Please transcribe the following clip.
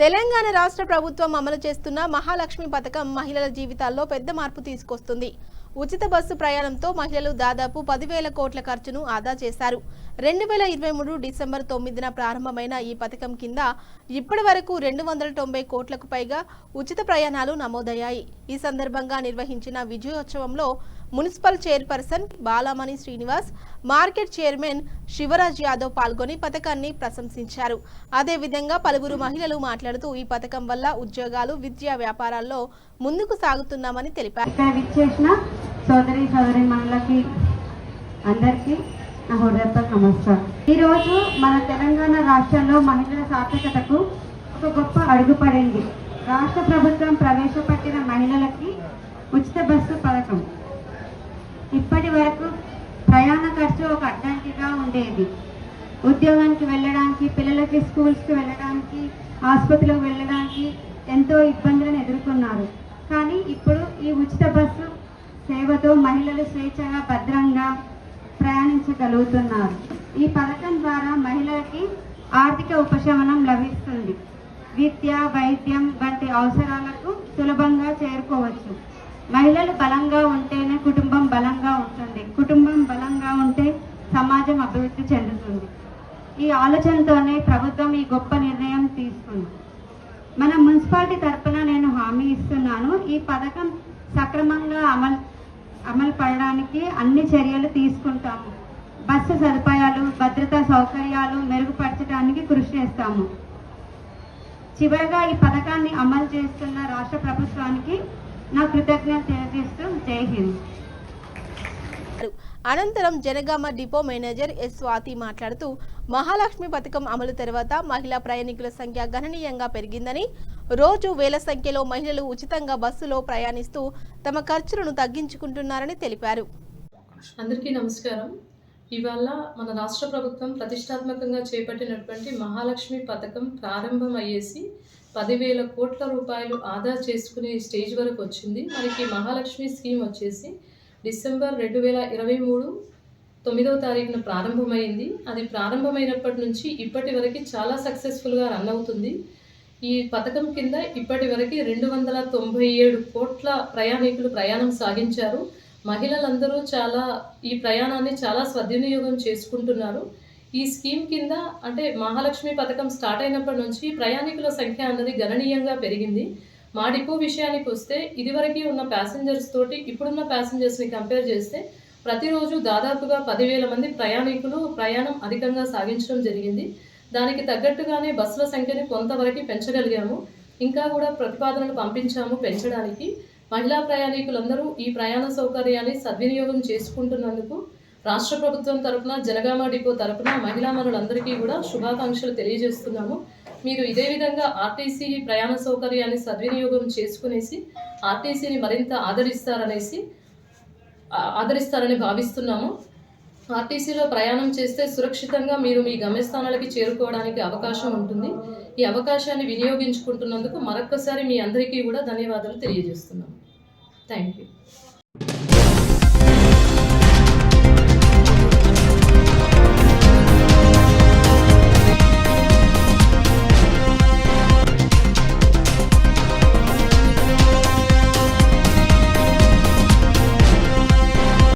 తెలంగాణ రాష్ట్ర ప్రభుత్వం అమలు చేస్తున్న మహాలక్ష్మి పథకం మహిళల జీవితాల్లో పెద్ద మార్పు తీసుకొస్తుంది. ఉచిత బస్సు ప్రయాణంతో మహిళలు దాదాపు 10,000 కోట్ల ఖర్చును ఆదా చేశారు. 2023 డిసెంబర్ 9న ప్రారంభమైన ఈ పథకం కింద ఇప్పటి వరకు 290 కోట్లకు పైగా ఉచిత ప్రయాణాలు నమోదయ్యాయి. ఈ సందర్భంగా నిర్వహించిన విజయోత్సవంలో municipal chairperson Balamani Srinivas, market chairman Shivaraj Yadav పాల్గొని పథకాన్ని ప్రశంసించారు. అదేవిధంగా పలువురు మహిళలు మాట్లాడుతూ ఈ పథకం వల్ల ఉద్యోగాలు, విద్యా వ్యాపారాల్లో ముందుకు సాగుతున్నామని తెలిపారు. సోదరి సోదరీమణులకి అందరికీ నా హృదయపూర్వక నమస్కారం. ఈరోజు మన తెలంగాణ రాష్ట్రంలో మహిళల సార్థకతకు ఒక గొప్ప అడుగు పడింది. రాష్ట్ర ప్రభుత్వం ప్రవేశపెట్టిన మహిళలకి ఉచిత బస్సు పథకం. ఇప్పటి వరకు ప్రయాణ ఖర్చు ఒక అడ్డంకిగా ఉండేది. ఉద్యోగానికి వెళ్ళడానికి, పిల్లలకి స్కూల్స్కి వెళ్ళడానికి, ఆసుపత్రికి వెళ్ళడానికి ఎంతో ఇబ్బందులను ఎదుర్కొన్నారు. కానీ ఇప్పుడు ఈ ఉచిత బస్సు సేవతో మహిళలు స్వేచ్ఛగా, భద్రంగా ప్రయాణించగలుగుతున్నారు. ఈ పథకం ద్వారా మహిళలకి ఆర్థిక ఉపశమనం లభిస్తుంది. విద్య, వైద్యం వంటి అవసరాలకు సులభంగా చేరుకోవచ్చు. మహిళలు బలంగా ఉంటేనే కుటుంబం బలంగా ఉంటుంది. కుటుంబం బలంగా ఉంటే సమాజం అభివృద్ధి చెందుతుంది. ఈ ఆలోచనతోనే ప్రభుత్వం ఈ గొప్ప నిర్ణయం తీసుకుంది. మన మున్సిపాలిటీ తరఫున నేను హామీ ఇస్తున్నాను, ఈ పథకం సక్రమంగా అమలు పడడానికి అన్ని చర్యలు తీసుకుంటాము. బస్సు సదుపాయాలు, భద్రతా సౌకర్యాలు మెరుగుపరచడానికి కృషి చేస్తాము. చివరగా ఈ పథకాన్ని అమలు చేస్తున్న రాష్ట్ర ప్రభుత్వానికి నా కృతజ్ఞత తెలియజేస్తూ జై హింద్. అనంతరం Jangaon depot manager S Swathi మాట్లాడుతూ మహాలక్ష్మి పథకం అమలు తర్వాత మహిళా ప్రయాణికుల సంఖ్య గణనీయంగా పెరిగిందని, రోజు వేల సంఖ్యలో మహిళలు ఉచితంగా బస్సులో ప్రయాణిస్తూ తమ ఖర్చులను తగ్గించుకుంటున్నారని తెలిపారు. అందరికీ నమస్కారం. ఇవాళ మన రాష్ట్ర ప్రభుత్వం ప్రతిష్టాత్మకంగా చేపట్టినటువంటి మహాలక్ష్మి పథకం ప్రారంభం అయ్యేసి 10,000 కోట్ల రూపాయలు ఆదా చేసుకునే స్టేజ్ వరకు వచ్చింది. మనకి మహాలక్ష్మి స్కీమ్ వచ్చేసి డిసెంబర్ 2023 9వ తారీఖున ప్రారంభమైంది. అది ప్రారంభమైనప్పటి నుంచి ఇప్పటి వరకు చాలా సక్సెస్ఫుల్గా రన్ అవుతుంది. ఈ పథకం కింద ఇప్పటి వరకు 297 కోట్ల ప్రయాణికులు ప్రయాణం సాగించారు. మహిళలందరూ ఈ ప్రయాణాన్ని చాలా సద్వినియోగం చేసుకుంటున్నారు. ఈ స్కీమ్ కింద అంటే మహాలక్ష్మి పథకం స్టార్ట్ అయినప్పటి నుంచి ప్రయాణికుల సంఖ్య అన్నది గణనీయంగా పెరిగింది. మా డిపో విషయానికి వస్తే ఇదివరకు ఉన్న ప్యాసింజర్స్ తోటి ఇప్పుడున్న ప్యాసింజర్స్ని కంపేర్ చేస్తే ప్రతిరోజు దాదాపుగా 10,000 మంది ప్రయాణికులు ప్రయాణం అధికంగా సాగించడం జరిగింది. దానికి తగ్గట్టుగానే బస్సుల సంఖ్యని కొంతవరకు పెంచగలిగాము. ఇంకా కూడా ప్రతిపాదనలు పంపించాము పెంచడానికి. మహిళా ప్రయాణికులందరూ ఈ ప్రయాణ సౌకర్యాన్ని సద్వినియోగం చేసుకుంటున్నందుకు రాష్ట్ర ప్రభుత్వం తరఫున, జనగామ డిపో తరఫున మహిళామణులందరికీ కూడా శుభాకాంక్షలు తెలియజేస్తున్నాము. మీరు ఇదే విధంగా ఆర్టీసీ ప్రయాణ సౌకర్యాన్ని సద్వినియోగం చేసుకునేసి ఆర్టీసీని మరింత ఆదరిస్తారని భావిస్తున్నాము. ఆర్టీసీలో ప్రయాణం చేస్తే సురక్షితంగా మీరు మీ గమ్యస్థానాలకి చేరుకోవడానికి అవకాశం ఉంటుంది. ఈ అవకాశాన్ని వినియోగించుకుంటున్నందుకు మరొక్కసారి మీ అందరికీ కూడా ధన్యవాదాలు తెలియజేస్తున్నాము. Thank you.